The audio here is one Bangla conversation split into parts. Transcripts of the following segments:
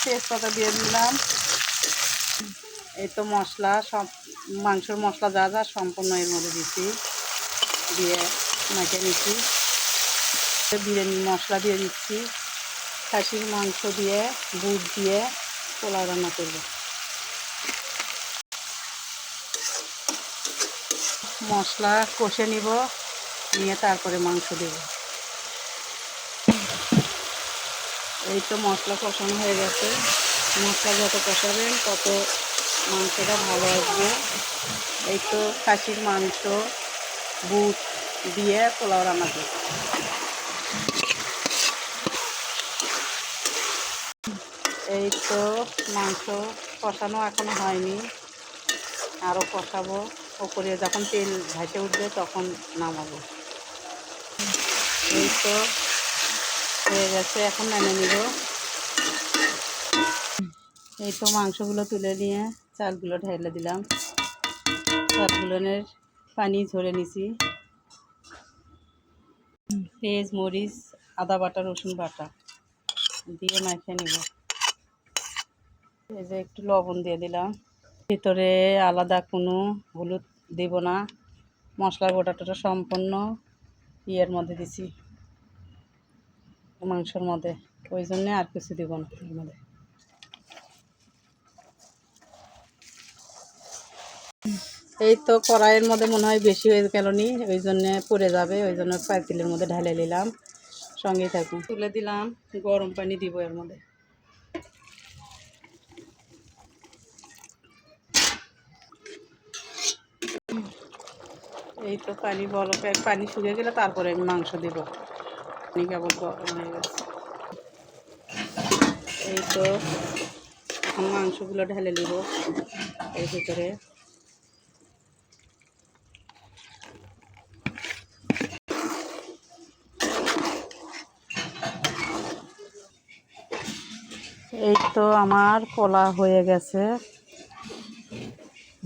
তেজপাতা দিয়ে দিলাম। এই তো মশলা সব মাংসের মশলা যা যা সম্পূর্ণ এর মধ্যে দিচ্ছি, দিয়ে মাখিয়ে নিচ্ছি। বিরিয়ানি মশলা দিয়ে দিচ্ছি। খাসির মাংস দিয়ে বুট দিয়ে পোলাও রান্না করব। মশলা কষে নিব, নিয়ে তারপরে মাংস দেব। এই তো মশলা কষানো হয়ে গেছে। মশলা যত কষাবেন তত মাংসটা ভালো আসবে। এই তো খাসির মাংস বুট দিয়ে পোলাও রান্না করব। এই তো মাংস কষানো এখনো হয়নি, আরও কষাবো। ওপরে যখন তেল ভেসে উঠবে তখন নামাবো। এই তো হয়ে গেছে, এখন নামিয়ে নিব। এই তো মাংসগুলো তুলে নিয়ে চালগুলো ঢেলে দিলাম। চালগুলোনের পানি ঝরে নিছি। পেঁয়াজ মরিচ আদা বাটা রসুন বাটা দিয়ে মাখিয়ে নিব। এই যে একটু লবণ দিয়ে দিলাম। ভিতরে আলাদা কোনো হলুদ দেব না, মশলার গোটাটা সম্পূর্ণ ইয়ের মধ্যে দিছি, মাংসের মধ্যে, ওই জন্যে আর কিছু দেব না এর মধ্যে। এই তো কড়াইয়ের মধ্যে মনে হয় বেশি হয়ে গেল নি, ওই জন্যে পড়ে যাবে, ওই জন্য পাতিলের মধ্যে ঢেলে নিলাম। সঙ্গেই থাকুন। তুলে দিলাম, গরম পানি দিব এর মধ্যে। এই তো পানি বলকে পানি শুকিয়ে গেলে তারপরে আমি মাংস দেব। পানি কেবল গরম হয়ে গেছে। এই তো এখন মাংসগুলো ঢেলে নিব এর ভিতরে। এই তো আমার পোলা হয়ে গেছে।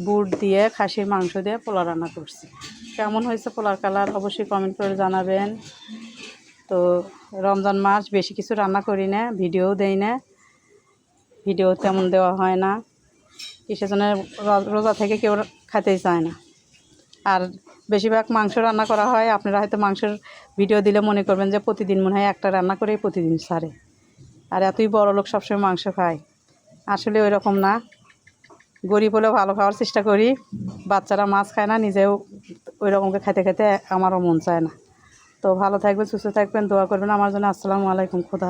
বুট দিয়ে খাসির মাংস দিয়ে পোলা রান্না করছি। কেমন হয়েছে পোলার কালার অবশ্যই কমেন্ট করে জানাবেন। তো রমজান মাস বেশি কিছু রান্না করি না, ভিডিও দেই না, ভিডিও তেমন দেওয়া হয় না। কিসের জন্য রোজা থেকে কেউ খেতেই চায় না। আর বেশিরভাগ মাংস রান্না করা হয়। আপনারা হয়তো মাংসের ভিডিও দিলে মনে করবেন যে প্রতিদিন মনে হয় একটা রান্না করেই প্রতিদিন সারে, আর এতই বড় লোক সবসময় মাংস খায়। আসলে ওই রকম না, গরিব হলেও ভালো খাওয়ার চেষ্টা করি। বাচ্চারা মাছ খায় না, নিজেও ওই রকমকে খেতে খেতে আমারও মন চায় না। তো ভালো থাকবেন, সুস্থ থাকবেন, দোয়া করবেন আমার জন্য। আসসালামু আলাইকুম, খোদা।